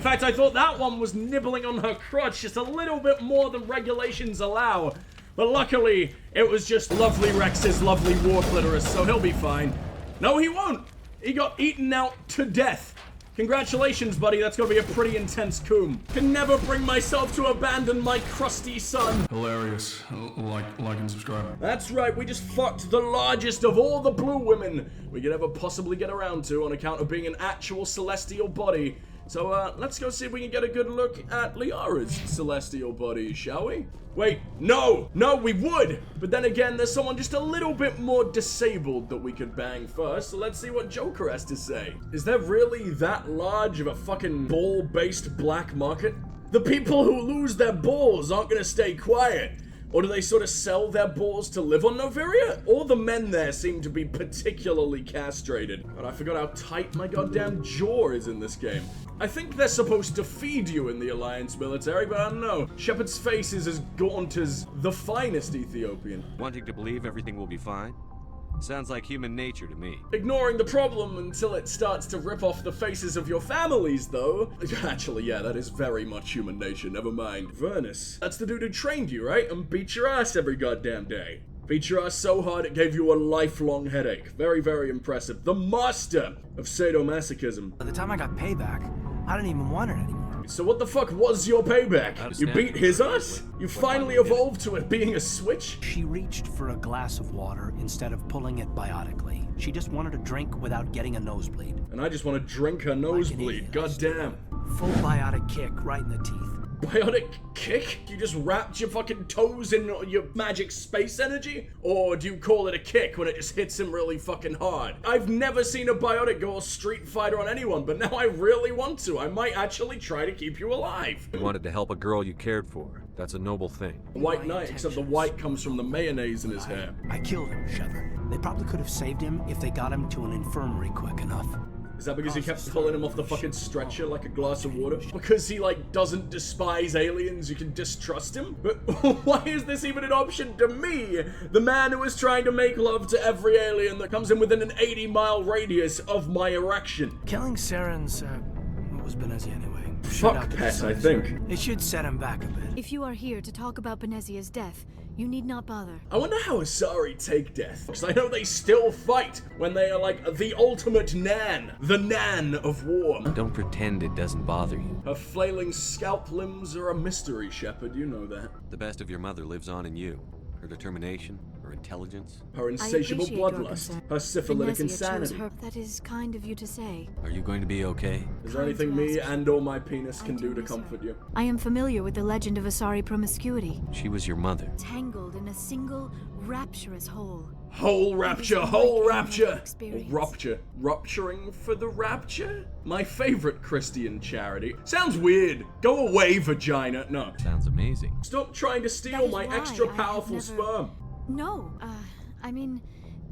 fact, I thought that one was nibbling on her crotch just a little bit more than regulations allow. But luckily, it was just lovely Wrex's lovely war clitoris, so he'll be fine. No, he won't. He got eaten out to death. Congratulations, buddy. That's gonna be a pretty intense coom. Can never bring myself to abandon my crusty son. Hilarious. Like and subscribe. That's right. We just fucked the largest of all the blue women we could ever possibly get around to on account of being an actual celestial body. So, let's go see if we can get a good look at Liara's celestial body, shall we? Wait, no! No, we would! But then again, there's someone just a little bit more disabled that we could bang first, so let's see what Joker has to say. Is there really that large of a fucking ball-based black market? The people who lose their balls aren't gonna stay quiet. Or do they sort of sell their balls to live on Noveria? All the men there seem to be particularly castrated. But I forgot how tight my goddamn jaw is in this game. I think they're supposed to feed you in the Alliance military, but I don't know. Shepard's face is as gaunt as the finest Ethiopian. Wanting to believe everything will be fine? Sounds like human nature to me. Ignoring the problem until it starts to rip off the faces of your families, though. Actually, yeah, that is very much human nature, never mind. Vernus. That's the dude who trained you, right? And beat your ass every goddamn day. Beat your ass so hard it gave you a lifelong headache. Very, very impressive. The master of sadomasochism. By the time I got payback, I didn't even want it anymore. So what the fuck was your payback? You beat his ass? You finally evolved to it being a switch? She reached for a glass of water instead of pulling it biotically. She just wanted a drink without getting a nosebleed. And I just want to drink her nosebleed, goddamn. Full biotic kick right in the teeth. Biotic kick? You just wrapped your fucking toes in your magic space energy? Or do you call it a kick when it just hits him really fucking hard? I've never seen a biotic go all Street Fighter on anyone, but now I really want to. I might actually try to keep you alive. You wanted to help a girl you cared for. That's a noble thing. White knight, except the white comes from the mayonnaise in his hair. I killed him, Shepard. They probably could have saved him if they got him to an infirmary quick enough. Is that because he kept pulling him off the fucking stretcher like a glass of water? Because he, like, doesn't despise aliens, you can distrust him? But why is this even an option to me? The man who is trying to make love to every alien that comes in within an 80-mile radius of my erection. Killing Saren's, what was Benezia anyway? Fuck Pet, I think. It should set him back a bit. If you are here to talk about Benezia's death, you need not bother. I wonder how Asari take death, because I know they still fight when they are like the ultimate Nan, the Nan of war. Don't pretend it doesn't bother you. Her flailing scalp limbs are a mystery, Shepard, you know that. The best of your mother lives on in you. Her determination, her intelligence. Her insatiable bloodlust, her syphilitic insanity. That is kind of you to say. Are you going to be okay? Is there anything me and or my penis can do to comfort you? I am familiar with the legend of Asari promiscuity. She was your mother. Tangled in a single, rapturous whole. Whole rapture, whole rapture! Rupture. Rupturing for the rapture? My favorite Christian charity. Sounds weird. Go away, vagina. No. Sounds amazing. Stop trying to steal my extra powerful sperm. No, I mean,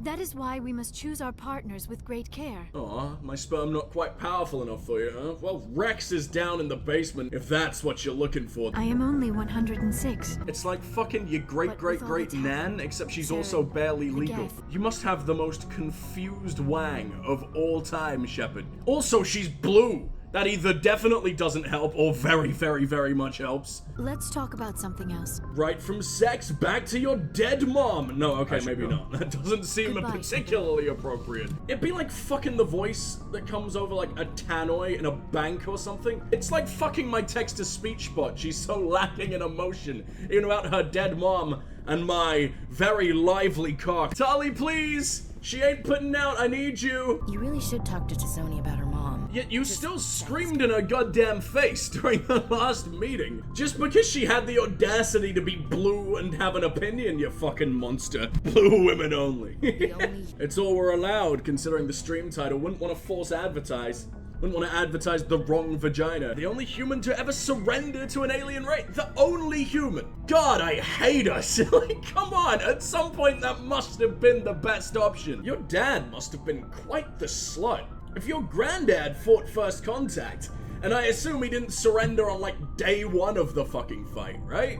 that is why we must choose our partners with great care. Aw, my sperm not quite powerful enough for you, huh? Well, Wrex is down in the basement, if that's what you're looking for. I am only 106. It's like fucking your great-great-great Nan, except she's also barely legal. You must have the most confused wang of all time, Shepard. Also, she's blue. That either definitely doesn't help or very, very, very much helps. Let's talk about something else. Right from sex back to your dead mom. No, okay, maybe not. That doesn't seem particularly appropriate. It'd be like fucking the voice that comes over like a tannoy in a bank or something. It's like fucking my text-to-speech bot. She's so lacking in emotion, even about her dead mom and my very lively cock. Tali, please! She ain't putting out, I need you! You really should talk to Tizoni about her mom. Yet you still screamed in her goddamn face during the last meeting. Just because she had the audacity to be blue and have an opinion, you fucking monster. Blue women only. It's all we're allowed, considering the stream title. Wouldn't want to force advertise. Wouldn't want to advertise the wrong vagina. The only human to ever surrender to an alien race. The only human. God, I hate us. Like, come on. At some point, that must have been the best option. Your dad must have been quite the slut. If your granddad fought first contact, and I assume he didn't surrender on, like, day one of the fucking fight, right?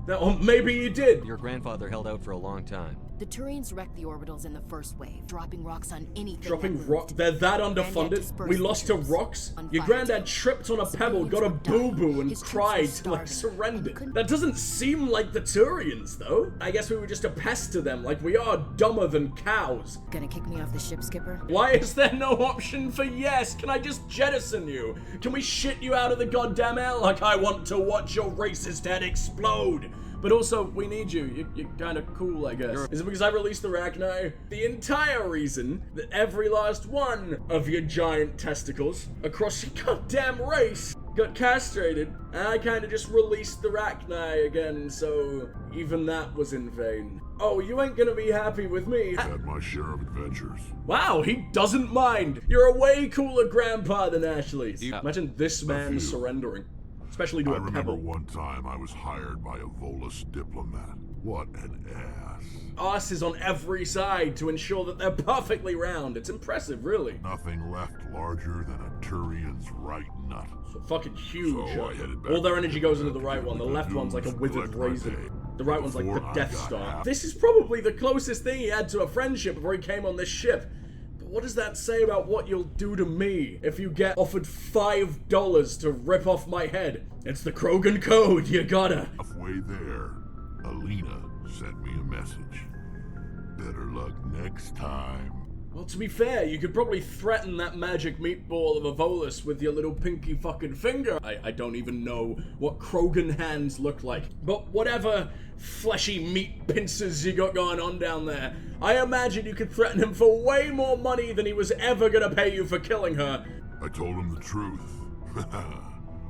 Or maybe he did. Your grandfather held out for a long time. The Turians wrecked the orbitals in the first wave, dropping rocks on anything. Dropping rock? They're that underfunded? We lost to rocks? Your granddad tripped on a pebble, got a boo-boo, and cried till I surrendered. That doesn't seem like the Turians, though. I guess we were just a pest to them, like we are dumber than cows. Gonna kick me off the ship, Skipper? Why is there no option for yes? Can I just jettison you? Can we shit you out of the goddamn air like I want to watch your racist head explode? But also, we need you. You're kind of cool, I guess. Is it because I released the Rachni? The entire reason that every last one of your giant testicles across your goddamn race got castrated, and I kind of just released the Rachni again, so even that was in vain. Oh, you ain't gonna be happy with me. Had my share of adventures. Wow, he doesn't mind. You're a way cooler grandpa than Ashley's. Imagine this man surrendering. Especially to a remember pebble. one time I was hired by a Volus diplomat. What an ass. Asses on every side to ensure that they're perfectly round. It's impressive, really. Nothing left larger than a Turian's right nut. So fucking huge. So I headed back All their to energy the goes into the to right get one. The the left one's like a dudes withered collect my raisin. pay. The right one's like the Before I Death got Star. half- This is probably the closest thing he had to a friendship before he came on this ship. But what does that say about what you'll do to me if you get offered $5 to rip off my head? It's the Krogan code, you gotta. Halfway there, Alina sent me a message. Better luck next time. Well, to be fair, you could probably threaten that magic meatball of a Volus with your little pinky fucking finger. I don't even know what Krogan hands look like. But whatever fleshy meat pincers you got going on down there, I imagine you could threaten him for way more money than he was ever gonna pay you for killing her. I told him the truth.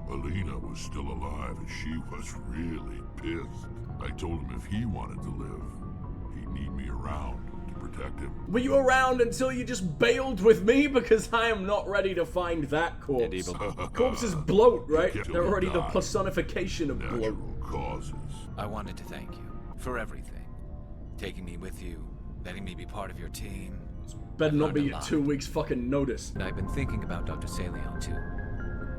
Alina was still alive and she was really pissed. I told him if he wanted to live, he'd need me around to protect him. Were you around until you just bailed with me? Because I am not ready to find that corpse. Corpse is bloat, right? They're already the personification of bloat. Natural causes. I wanted to thank you for everything. Taking me with you, letting me be part of your team. Better not be learned a your lot. 2 weeks fucking notice. And I've been thinking about Dr. Saleon too.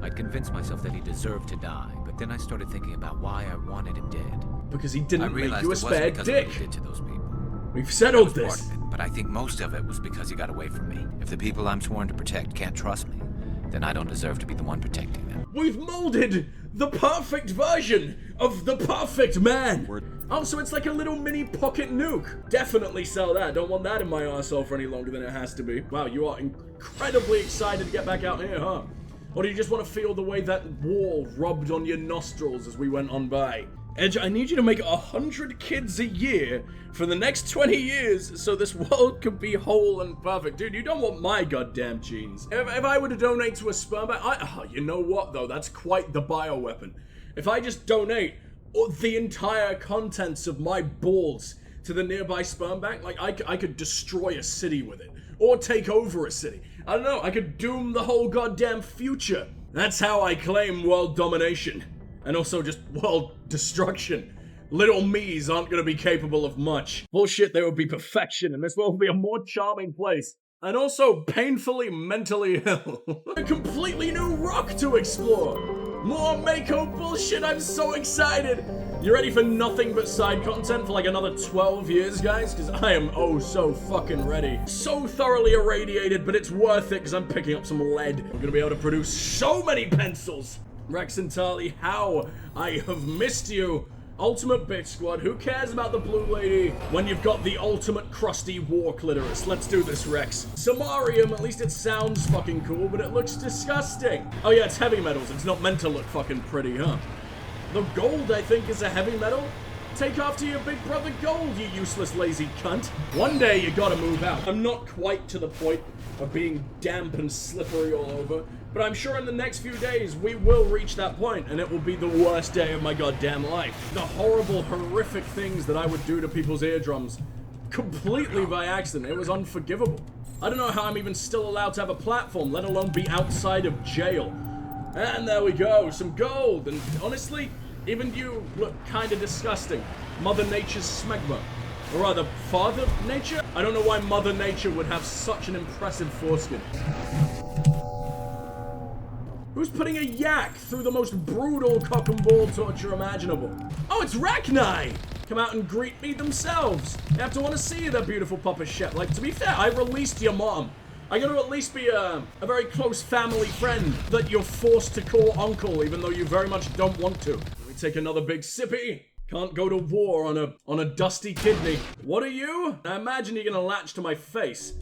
I'd convinced myself that he deserved to die, but then I started thinking about why I wanted him dead. Because he I didn't make realized you a it wasn't spare because of what dick. he did to those people. We've settled That was this. part of it, but I think most of it was because he got away from me. If the people I'm sworn to protect can't trust me, then I don't deserve to be the one protecting them. We've molded the perfect version of the perfect man. Oh, so it's like a little mini pocket nuke. Definitely sell that. Don't want that in my arsehole for any longer than it has to be. Wow, you are incredibly excited to get back out here, huh? Or do you just want to feel the way that wall rubbed on your nostrils as we went on by? Edge, I need you to make 100 kids a year for the next 20 years so this world could be whole and perfect. Dude, you don't want my goddamn genes. If I were to donate to a sperm bank, you know what though? That's quite the bioweapon. If I just donate the entire contents of my balls to the nearby sperm bank, like I could destroy a city with it. Or take over a city. I don't know, I could doom the whole goddamn future. That's how I claim world domination. And also just world destruction. Little me's aren't gonna be capable of much. Bullshit, they would be perfection, and this world would be a more charming place. And also painfully mentally ill. A completely new rock to explore. More Mako bullshit, I'm so excited. You ready for nothing but side content for like another 12 years, guys? Because I am oh so fucking ready. So thoroughly irradiated, but it's worth it because I'm picking up some lead. I'm gonna be able to produce so many pencils. Wrex and Tali, how I have missed you. Ultimate bitch squad, who cares about the blue lady when you've got the ultimate crusty war clitoris? Let's do this, Wrex. Samarium, at least it sounds fucking cool, but it looks disgusting. Oh yeah, it's heavy metals. It's not meant to look fucking pretty, huh? The gold, I think, is a heavy metal. Take after your big brother gold, you useless lazy cunt. One day you gotta move out. I'm not quite to the point of being damp and slippery all over, but I'm sure in the next few days we will reach that point, and it will be the worst day of my goddamn life. The horrible, horrific things that I would do to people's eardrums, completely by accident. It was unforgivable. I don't know how I'm even still allowed to have a platform, let alone be outside of jail. And there we go, some gold, and honestly, even you look kinda disgusting. Mother Nature's smegma. Or rather, Father Nature? I don't know why Mother Nature would have such an impressive foreskin. Who's putting a yak through the most brutal cock and ball torture imaginable? Oh, it's Rachni! come out and greet me themselves. They have to want to see their beautiful Papa Shep. Like, to be fair, I released your mom. I gotta at least be a very close family friend that you're forced to call uncle, even though you very much don't want to. Let me take another big sippy. Can't go to war on a dusty kidney. What are you? I imagine you're gonna latch to my face.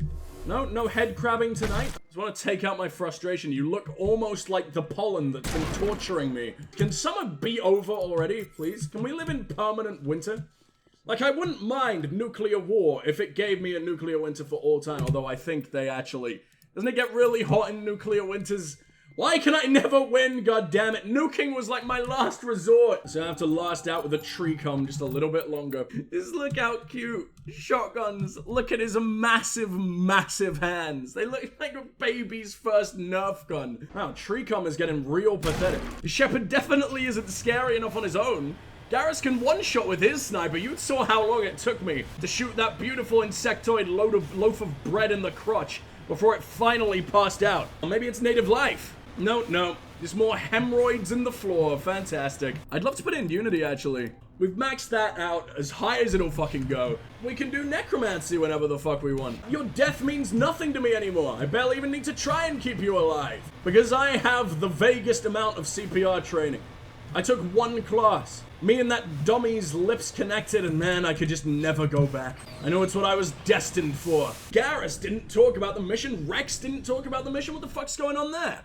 No head crabbing tonight. Just want to take out my frustration. You look almost like the pollen that's been torturing me. Can summer be over already, please? Can we live in permanent winter? Like, I wouldn't mind nuclear war if it gave me a nuclear winter for all time, although I think they actually... Doesn't it get really hot in nuclear winters? Why can I never win, goddammit? Nuking was like my last resort. So I have to last out with a tree cum just a little bit longer. Just look how cute. Shotguns. Look at his massive, massive hands. They look like a baby's first Nerf gun. Wow, tree cum is getting real pathetic. Shepard definitely isn't scary enough on his own. Garrus can one-shot with his sniper. You saw how long it took me to shoot that beautiful insectoid loaf of bread in the crotch before it finally passed out. Or maybe it's native life. No. Just more hemorrhoids in the floor. Fantastic. I'd love to put in Unity, actually. We've maxed that out as high as it'll fucking go. We can do necromancy whenever the fuck we want. Your death means nothing to me anymore. I barely even need to try and keep you alive. Because I have the vaguest amount of CPR training. I took one class. Me and that dummy's lips connected, and man, I could just never go back. I know it's what I was destined for. Garrus didn't talk about the mission. Wrex didn't talk about the mission. What the fuck's going on there?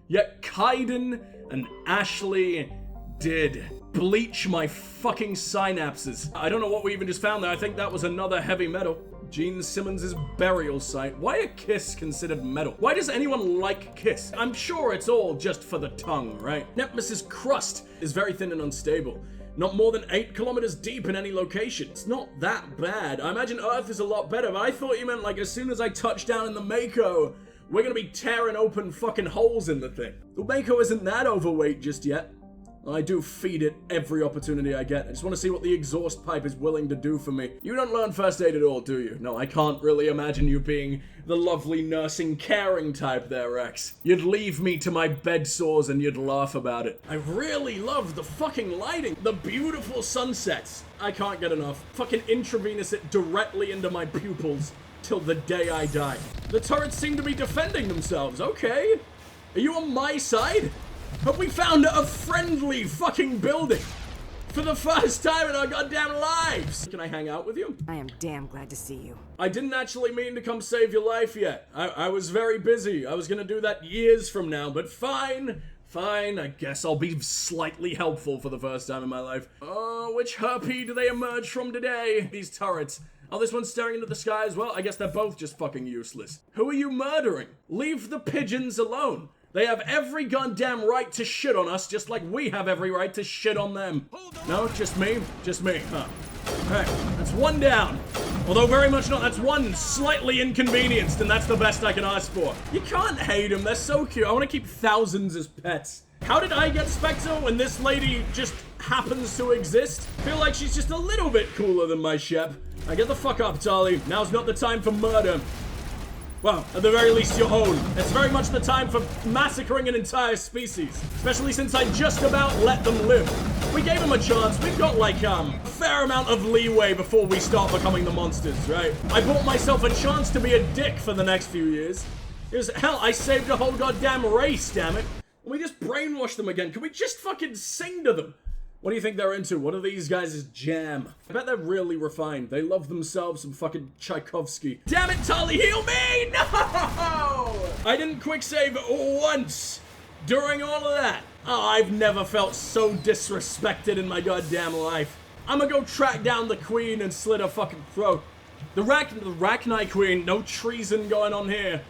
Yet Kaiden and Ashley did. Bleach my fucking synapses. I don't know what we even just found there. I think that was another heavy metal. Gene Simmons' burial site. Why a kiss considered metal? Why does anyone like kiss? I'm sure it's all just for the tongue, right? Nepmos' crust is very thin and unstable. Not more than 8 kilometers deep in any location. It's not that bad. I imagine Earth is a lot better, but I thought you meant like as soon as I touch down in the Mako, we're gonna be tearing open fucking holes in the thing. The Mako isn't that overweight just yet. I do feed it every opportunity I get. I just want to see what the exhaust pipe is willing to do for me. You don't learn first aid at all, do you? No, I can't really imagine you being the lovely nursing, caring type there, Wrex. You'd leave me to my bed sores and you'd laugh about it. I really love the fucking lighting. The beautiful sunsets. I can't get enough. Fucking intravenous it directly into my pupils till the day I die. The turrets seem to be defending themselves. Okay. Are you on my side? Have we found a friendly fucking building? For the first time in our goddamn lives! Can I hang out with you? I am damn glad to see you. I didn't actually mean to come save your life yet. I was very busy. I was gonna do that years from now, but fine. I guess I'll be slightly helpful for the first time in my life. Oh, which herpy do they emerge from today? These turrets. Oh, this one's staring into the sky as well? I guess they're both just fucking useless. Who are you murdering? Leave the pigeons alone. They have every goddamn right to shit on us, just like we have every right to shit on them. No, just me? Just me, huh? Alright, that's one down. Although very much not, that's one slightly inconvenienced, and that's the best I can ask for. You can't hate them, they're so cute. I want to keep thousands as pets. How did I get Spectre when this lady just happens to exist? I feel like she's just a little bit cooler than my Shep. Now get the fuck up, Tali. Now's not the time for murder. Well, at the very least, your own. It's very much the time for massacring an entire species. Especially since I just about let them live. We gave them a chance. We've got, like, a fair amount of leeway before we start becoming the monsters, right? I bought myself a chance to be a dick for the next few years. Hell, I saved a whole goddamn race, damn it. And we just brainwashed them again. Can we just fucking sing to them? What do you think they're into? What are these guys' jam? I bet they're really refined. They love themselves some fucking Tchaikovsky. Damn it, Tali, heal me! No! I didn't quick save once during all of that. Oh, I've never felt so disrespected in my goddamn life. I'm gonna go track down the queen and slit her fucking throat. The Rachni queen, no treason going on here.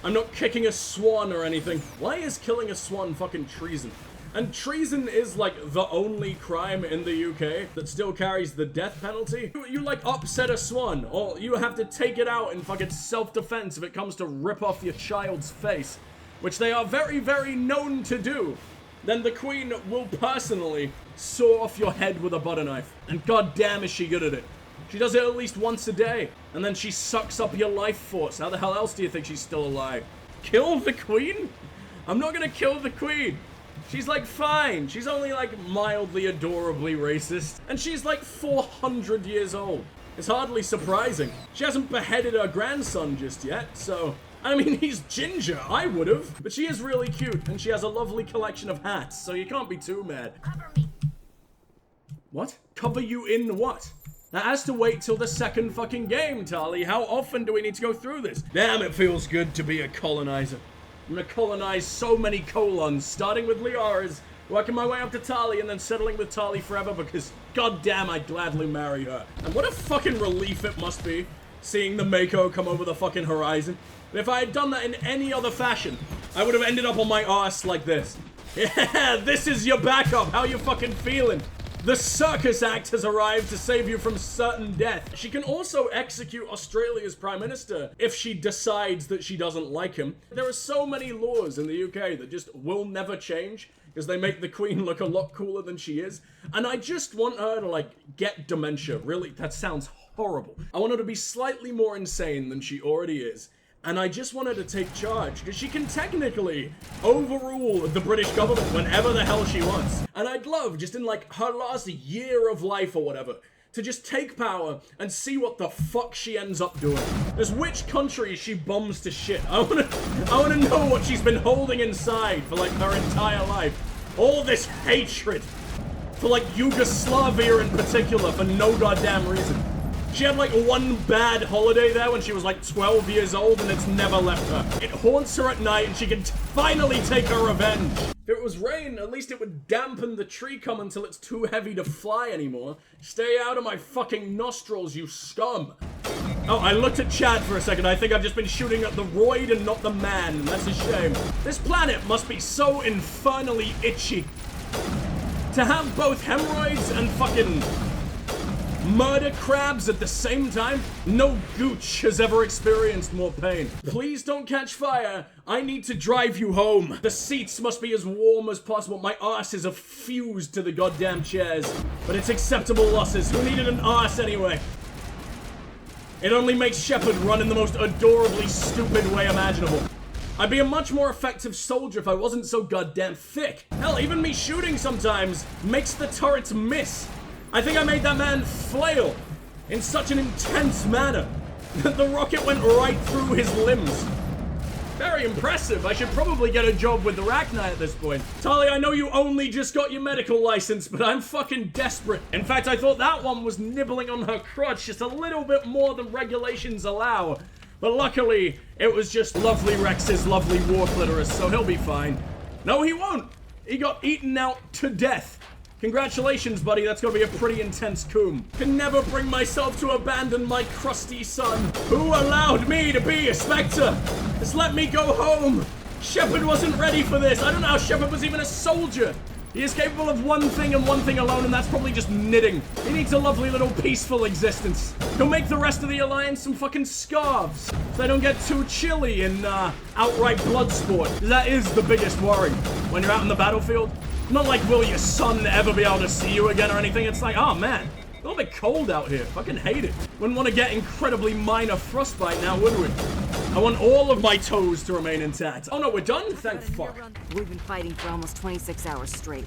I'm not kicking a swan or anything. Why is killing a swan fucking treason? And treason is, like, the only crime in the UK that still carries the death penalty. You like, upset a swan, or you have to take it out in fucking self-defense if it comes to rip off your child's face, which they are very, very known to do. Then the queen will personally saw off your head with a butter knife. And goddamn is she good at it. She does it at least once a day. And then she sucks up your life force. How the hell else do you think she's still alive? Kill the queen? I'm not gonna kill the queen. She's like fine. She's only like mildly adorably racist. And she's like 400 years old. It's hardly surprising. She hasn't beheaded her grandson just yet, so... I mean, he's ginger. I would've. But she is really cute, and she has a lovely collection of hats, so you can't be too mad. Cover me. What? Cover you in what? That has to wait till the second fucking game, Tali. How often do we need to go through this? Damn, it feels good to be a colonizer. I'm gonna colonize so many colons, starting with Liara's, working my way up to Tali, and then settling with Tali forever because, goddamn, I'd gladly marry her. And what a fucking relief it must be, seeing the Mako come over the fucking horizon. But if I had done that in any other fashion, I would have ended up on my arse like this. Yeah, this is your backup. How you fucking feeling? The circus act has arrived to save you from certain death. She can also execute Australia's Prime Minister if she decides that she doesn't like him. There are so many laws in the UK that just will never change because they make the Queen look a lot cooler than she is. And I just want her to, like, get dementia. Really, that sounds horrible. I want her to be slightly more insane than she already is. And I just want her to take charge, because she can technically overrule the British government whenever the hell she wants. And I'd love, just in like her last year of life or whatever, to just take power and see what the fuck she ends up doing. Just which country she bombs to shit. I wanna know what she's been holding inside for like her entire life. All this hatred for like Yugoslavia in particular for no goddamn reason. She had like one bad holiday there when she was like 12 years old and it's never left her. It haunts her at night and she can finally take her revenge. If it was rain, at least it would dampen the tree come until it's too heavy to fly anymore. Stay out of my fucking nostrils, you scum. Oh, I looked at Chad for a second. I think I've just been shooting at the roid and not the man. That's a shame. This planet must be so infernally itchy. To have both hemorrhoids and fucking murder crabs at the same time? No gooch has ever experienced more pain. Please don't catch fire. I need to drive you home. The seats must be as warm as possible. My arse is fused to the goddamn chairs. But it's acceptable losses. Who needed an arse anyway? It only makes Shepard run in the most adorably stupid way imaginable. I'd be a much more effective soldier if I wasn't so goddamn thick. Hell, even me shooting sometimes makes the turrets miss. I think I made that man flail in such an intense manner that the rocket went right through his limbs. Very impressive. I should probably get a job with the Arachni at this point. Tali, I know you only just got your medical license, but I'm fucking desperate. In fact, I thought that one was nibbling on her crotch just a little bit more than regulations allow. But luckily, it was just lovely Rex's lovely war clitoris, so he'll be fine. No, he won't. He got eaten out to death. Congratulations, buddy. That's gonna be a pretty intense coom. Can never bring myself to abandon my crusty son. Who allowed me to be a Spectre? Just let me go home. Shepard wasn't ready for this. I don't know how Shepard was even a soldier. He is capable of one thing and one thing alone, and that's probably just knitting. He needs a lovely little peaceful existence. He'll make the rest of the Alliance some fucking scarves, so they don't get too chilly in outright blood sport. That is the biggest worry when you're out in the battlefield. Not like, will your son ever be able to see you again or anything? It's like, oh man, a little bit cold out here. Fucking hate it. Wouldn't want to get incredibly minor frostbite now, would we? I want all of my toes to remain intact. Oh no, we're done? Thank fuck. We've been fighting for almost 26 hours straight.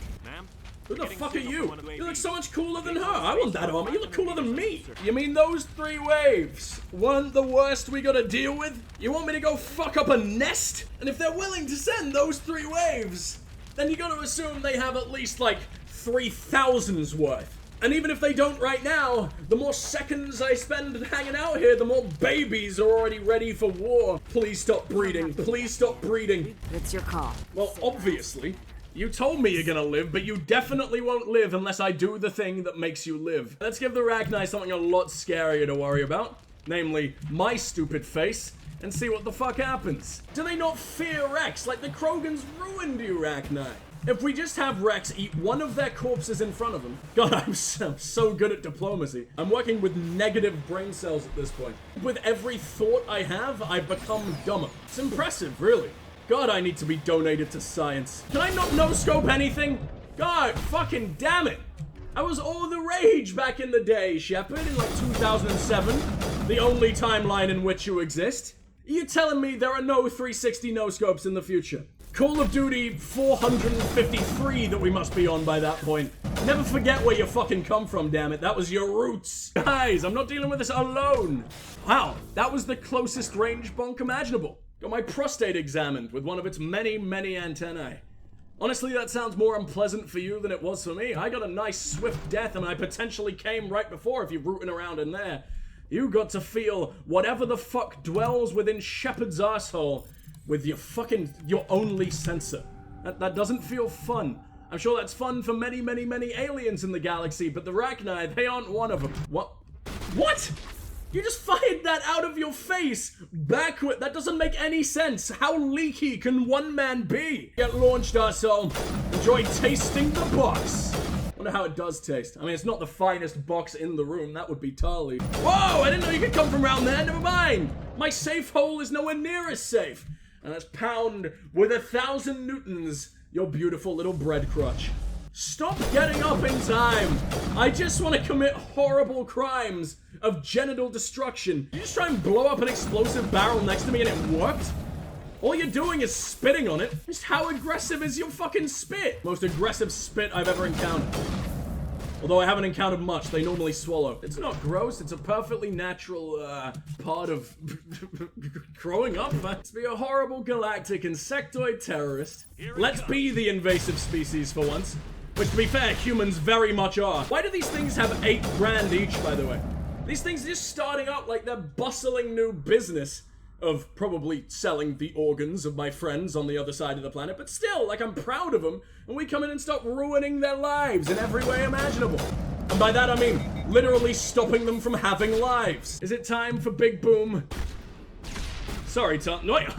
Who the fuck are you? You look so much cooler than her. I want that armor. You look cooler than me. You mean those 3 waves weren't the worst we gotta deal with? You want me to go fuck up a nest? And if they're willing to send those 3 waves, then you gotta assume they have at least like 3,000's worth. And even if they don't right now, the more seconds I spend hanging out here, the more babies are already ready for war. Please stop breeding. Please stop breeding. It's your call. Well, obviously. You told me you're gonna live, but you definitely won't live unless I do the thing that makes you live. Let's give the Arachni something a lot scarier to worry about. Namely, my stupid face. And see what the fuck happens. Do they not fear Wrex? Like the Krogans ruined you, Arachni. If we just have Wrex eat one of their corpses in front of them. God, I'm so good at diplomacy. I'm working with negative brain cells at this point. With every thought I have, I become dumber. It's impressive, really. God, I need to be donated to science. Can I not no-scope anything? God, fucking damn it. I was all the rage back in the day, Shepard, in like 2007. The only timeline in which you exist. Are you telling me there are no 360 no-scopes in the future? Call of Duty 453 that we must be on by that point. Never forget where you fucking come from, damn it. That was your roots. Guys, I'm not dealing with this alone. Wow, that was the closest range bonk imaginable. Got my prostate examined with one of its many, many antennae. Honestly, that sounds more unpleasant for you than it was for me. I got a nice swift death and I potentially came right before if you're rooting around in there. You got to feel whatever the fuck dwells within Shepard's asshole with your only sensor. That doesn't feel fun. I'm sure that's fun for many, many, many aliens in the galaxy, but the Rachni, they aren't one of them. What? You just fired that out of your face! Backward! That doesn't make any sense! How leaky can one man be? Get launched, arsehole. Enjoy tasting the box. Wonder how it does taste. I mean, it's not the finest box in the room. That would be Tarly. Whoa! I didn't know you could come from around there. Never mind. My safe hole is nowhere near as safe. And let's pound with 1,000 newtons your beautiful little bread crutch. Stop getting up in time. I just want to commit horrible crimes of genital destruction. You just try and blow up an explosive barrel next to me and it worked? All you're doing is spitting on it. Just how aggressive is your fucking spit? Most aggressive spit I've ever encountered. Although I haven't encountered much, they normally swallow. It's not gross, it's a perfectly natural part of growing up. Let's be a horrible galactic insectoid terrorist. Let's be the invasive species for once. Which, to be fair, humans very much are. Why do these things have 8 grand each, by the way? These things are just starting up like they're bustling new business of probably selling the organs of my friends on the other side of the planet, but still, like, I'm proud of them, and we come in and start ruining their lives in every way imaginable. And by that I mean literally stopping them from having lives. Is it time for Big Boom? Sorry, Tom. No, wait.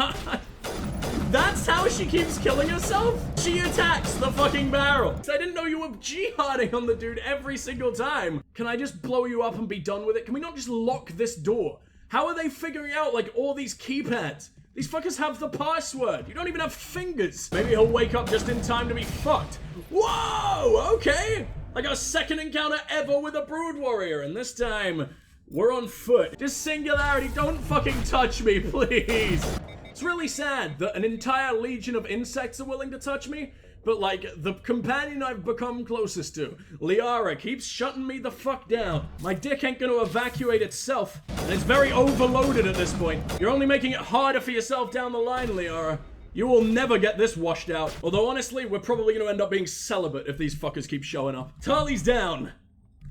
That's how she keeps killing herself? She attacks the fucking barrel. I didn't know you were jihading on the dude every single time. Can I just blow you up and be done with it? Can we not just lock this door? How are they figuring out, like, all these keypads? These fuckers have the password. You don't even have fingers. Maybe he'll wake up just in time to be fucked. Whoa, okay. Like our second encounter ever with a brood warrior, and this time, we're on foot. Just singularity, don't fucking touch me, please. It's really sad that an entire legion of insects are willing to touch me, but like, the companion I've become closest to, Liara, keeps shutting me the fuck down. My dick ain't gonna evacuate itself, and it's very overloaded at this point. You're only making it harder for yourself down the line, Liara. You will never get this washed out. Although honestly, we're probably gonna end up being celibate if these fuckers keep showing up. Tarly's down.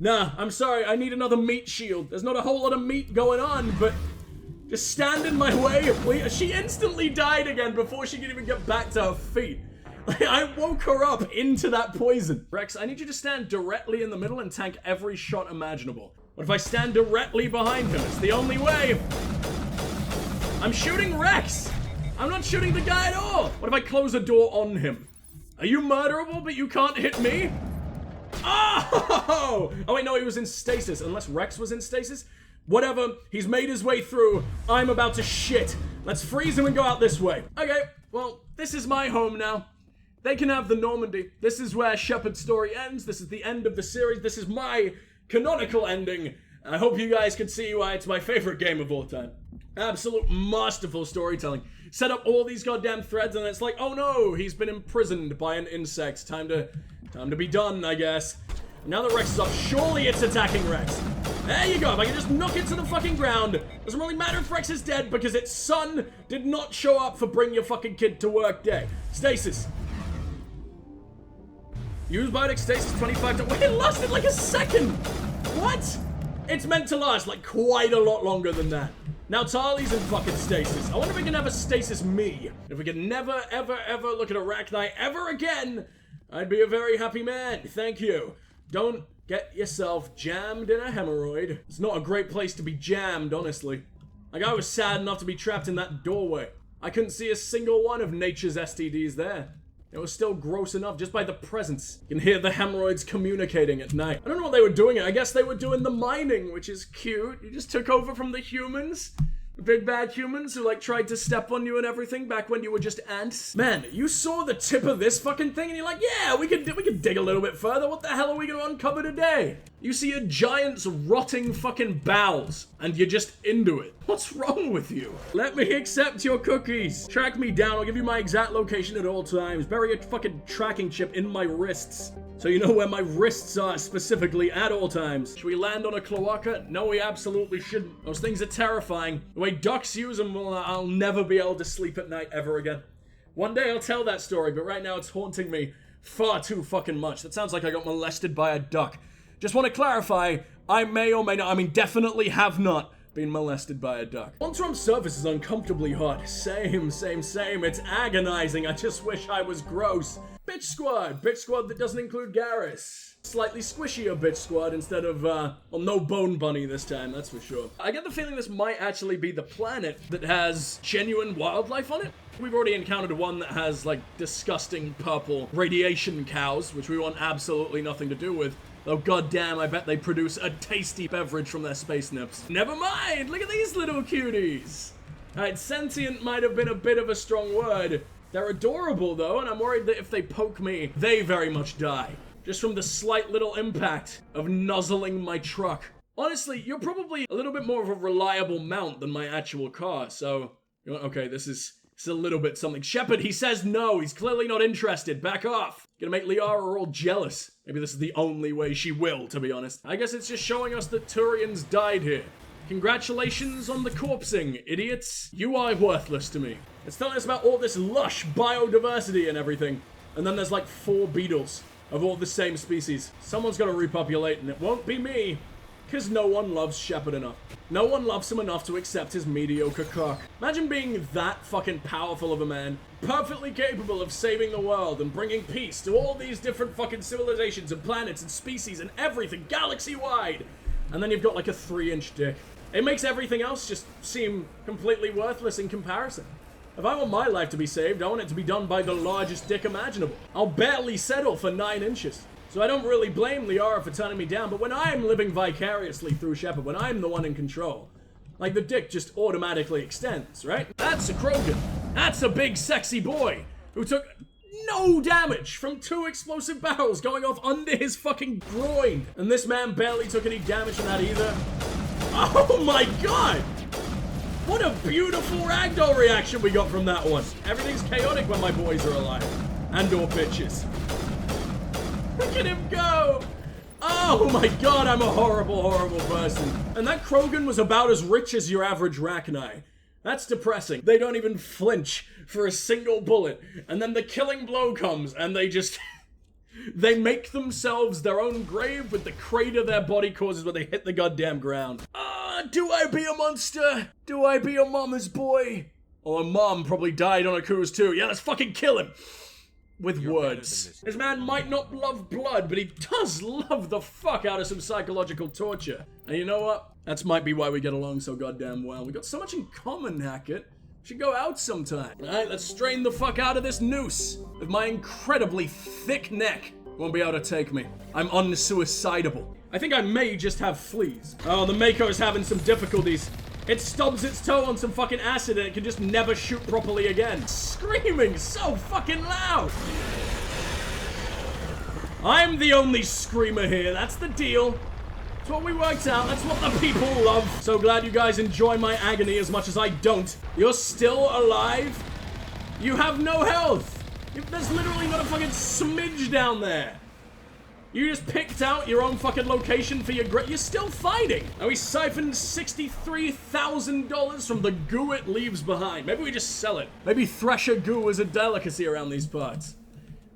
Nah, I'm sorry, I need another meat shield. There's not a whole lot of meat going on, but just stand in my way, please. She instantly died again before she could even get back to her feet. I woke her up into that poison. Wrex, I need you to stand directly in the middle and tank every shot imaginable. What if I stand directly behind him? It's the only way. I'm shooting Wrex. I'm not shooting the guy at all. What if I close a door on him? Are you murderable, but you can't hit me? Oh! Oh wait, no, he was in stasis. Unless Wrex was in stasis? Whatever, he's made his way through. I'm about to shit. Let's freeze him and go out this way. Okay, well, this is my home now. They can have the Normandy. This is where Shepard's story ends. This is the end of the series. This is my canonical ending. I hope you guys can see why it's my favorite game of all time. Absolute masterful storytelling. Set up all these goddamn threads and it's like, oh no, he's been imprisoned by an insect. Time to be done, I guess. Now that Wrex is up, surely it's attacking Wrex. There you go, if I can just knock it to the fucking ground. Doesn't really matter if Wrex is dead because its son did not show up for bring your fucking kid to work day. Stasis. Use biotic stasis 25 to... Wait, it lasted like a second! What? It's meant to last like quite a lot longer than that. Now Tarly's in fucking stasis. I wonder if we can have a stasis me. If we can never, ever, ever look at Arachni ever again, I'd be a very happy man. Thank you. Don't get yourself jammed in a hemorrhoid. It's not a great place to be jammed, honestly. Like, I was sad enough to be trapped in that doorway. I couldn't see a single one of nature's STDs there. It was still gross enough just by the presence. You can hear the hemorrhoids communicating at night. I don't know what they were doing. I guess they were doing the mining, which is cute. You just took over from the humans. Big bad humans who, like, tried to step on you and everything back when you were just ants. Man, you saw the tip of this fucking thing and you're like, yeah, we could dig a little bit further. What the hell are we gonna uncover today? You see a giant's rotting fucking bowels and you're just into it. What's wrong with you? Let me accept your cookies. Track me down. I'll give you my exact location at all times. Bury a fucking tracking chip in my wrists, so you know where my wrists are specifically at all times. Should we land on a cloaca? No, we absolutely shouldn't. Those things are terrifying. The way ducks use them, well, I'll never be able to sleep at night ever again. One day I'll tell that story, but right now it's haunting me far too fucking much. That sounds like I got molested by a duck. Just want to clarify, I may or may not, I mean definitely have not been molested by a duck. On-Trump surface is uncomfortably hot. Same. It's agonizing. I just wish I was gross. Bitch squad that doesn't include Garrus. Slightly squishier bitch squad instead of, well, no bone bunny this time, that's for sure. I get the feeling this might actually be the planet that has genuine wildlife on it. We've already encountered one that has, like, disgusting purple radiation cows, which we want absolutely nothing to do with. Though goddamn, I bet they produce a tasty beverage from their space nips. Never mind, look at these little cuties. Alright, sentient might have been a bit of a strong word. They're adorable though, and I'm worried that if they poke me, they very much die. Just from the slight little impact of nuzzling my truck. Honestly, you're probably a little bit more of a reliable mount than my actual car, so... Okay, this is a little bit something. Shepard, he says no, he's clearly not interested. Back off. Gonna make Liara all jealous. Maybe this is the only way she will, to be honest. I guess it's just showing us that Turians died here. Congratulations on the corpsing, idiots. You are worthless to me. It's telling us about all this lush biodiversity and everything. And then there's like 4 beetles of all the same species. Someone's gonna repopulate and it won't be me. Because no one loves Shepard enough. No one loves him enough to accept his mediocre cock. Imagine being that fucking powerful of a man, perfectly capable of saving the world and bringing peace to all these different fucking civilizations and planets and species and everything galaxy-wide. And then you've got like a 3-inch dick. It makes everything else just seem completely worthless in comparison. If I want my life to be saved, I want it to be done by the largest dick imaginable. I'll barely settle for 9 inches. So I don't really blame Liara for turning me down, but when I'm living vicariously through Shepard, when I'm the one in control, like the dick just automatically extends, right? That's a Krogan. That's a big sexy boy who took no damage from 2 explosive barrels going off under his fucking groin. And this man barely took any damage from that either. Oh my god! What a beautiful ragdoll reaction we got from that one. Everything's chaotic when my boys are alive. And/or bitches. Look at him go! Oh my god, I'm a horrible, horrible person. And that Krogan was about as rich as your average Rachni. That's depressing. They don't even flinch for a single bullet. And then the killing blow comes and they just... they make themselves their own grave with the crater their body causes when they hit the goddamn ground. Do I be a monster? Do I be a mama's boy? Oh, a mom probably died on a cruise too. Yeah, let's fucking kill him. With words. This man might not love blood, but he does love the fuck out of some psychological torture. And you know what? That might be why we get along so goddamn well. We got so much in common, Hackett. We should go out sometime. Alright, let's strain the fuck out of this noose. With my incredibly thick neck. Won't be able to take me. I'm unsuicidable. I think I may just have fleas. Oh, the Mako is having some difficulties. It stubs its toe on some fucking acid and it can just never shoot properly again. Screaming so fucking loud. I'm the only screamer here, that's the deal. That's what we worked out, that's what the people love. So glad you guys enjoy my agony as much as I don't. You're still alive? You have no health. There's literally not a fucking smidge down there. You just picked out your own fucking location for your you're still fighting. And we siphoned $63,000 from the goo it leaves behind. Maybe we just sell it. Maybe thresher goo is a delicacy around these parts.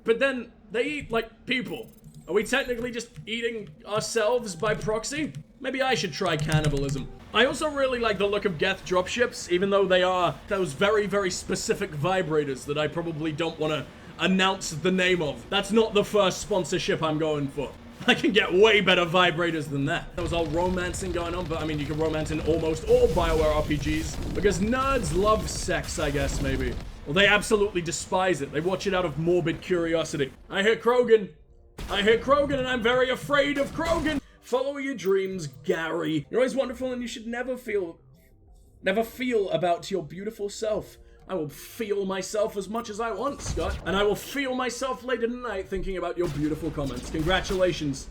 But then, they eat like people. Are we technically just eating ourselves by proxy? Maybe I should try cannibalism. I also really like the look of Geth dropships, even though they are those very, very specific vibrators that I probably don't want to announce the name of. That's not the first sponsorship I'm going for. I can get way better vibrators than that. There was all romancing going on, but I mean, you can romance in almost all BioWare RPGs. Because nerds love sex, I guess, maybe. Well, they absolutely despise it. They watch it out of morbid curiosity. I hear Krogan. I hear Krogan, and I'm very afraid of Krogan. Follow your dreams, Gary. You're always wonderful, and you should never feel Never feel about your beautiful self. I will feel myself as much as I want, Scott. And I will feel myself later tonight thinking about your beautiful comments. Congratulations.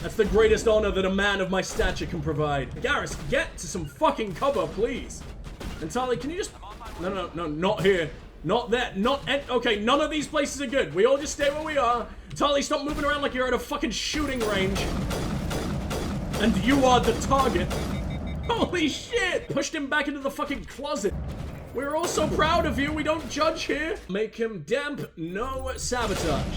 That's the greatest honor that a man of my stature can provide. Garrus, get to some fucking cover, please. And Tali, can you just... No, not here. Not there. Okay, none of these places are good. We all just stay where we are. Tali, stop moving around like you're at a fucking shooting range. And you are the target. Holy shit! Pushed him back into the fucking closet. We're all so proud of you. We don't judge here. Make him damp. No sabotage.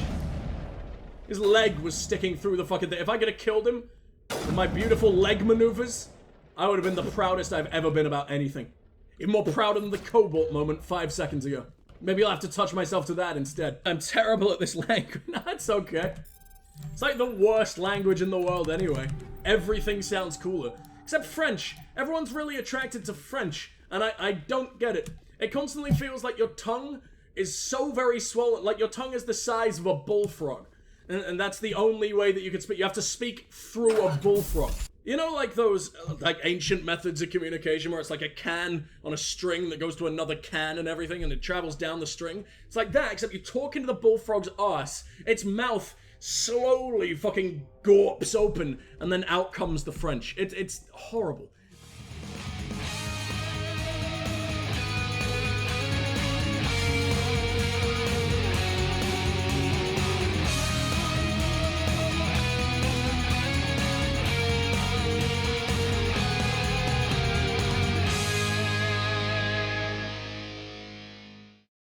His leg was sticking through the fucking thing. If I could have killed him with my beautiful leg maneuvers, I would have been the proudest I've ever been about anything. Even more prouder than the Cobalt moment 5 seconds ago. Maybe I'll have to touch myself to that instead. I'm terrible at this language. No, it's okay. It's like the worst language in the world anyway. Everything sounds cooler. Except French. Everyone's really attracted to French. And I don't get it. It constantly feels like your tongue is so very swollen. Like your tongue is the size of a bullfrog. And that's the only way that you can speak. You have to speak through a bullfrog. You know, like those, like, ancient methods of communication where it's like a can on a string that goes to another can and everything and it travels down the string? It's like that, except you talk into the bullfrog's ass, its mouth slowly fucking gawps open, and then out comes the French. It's horrible.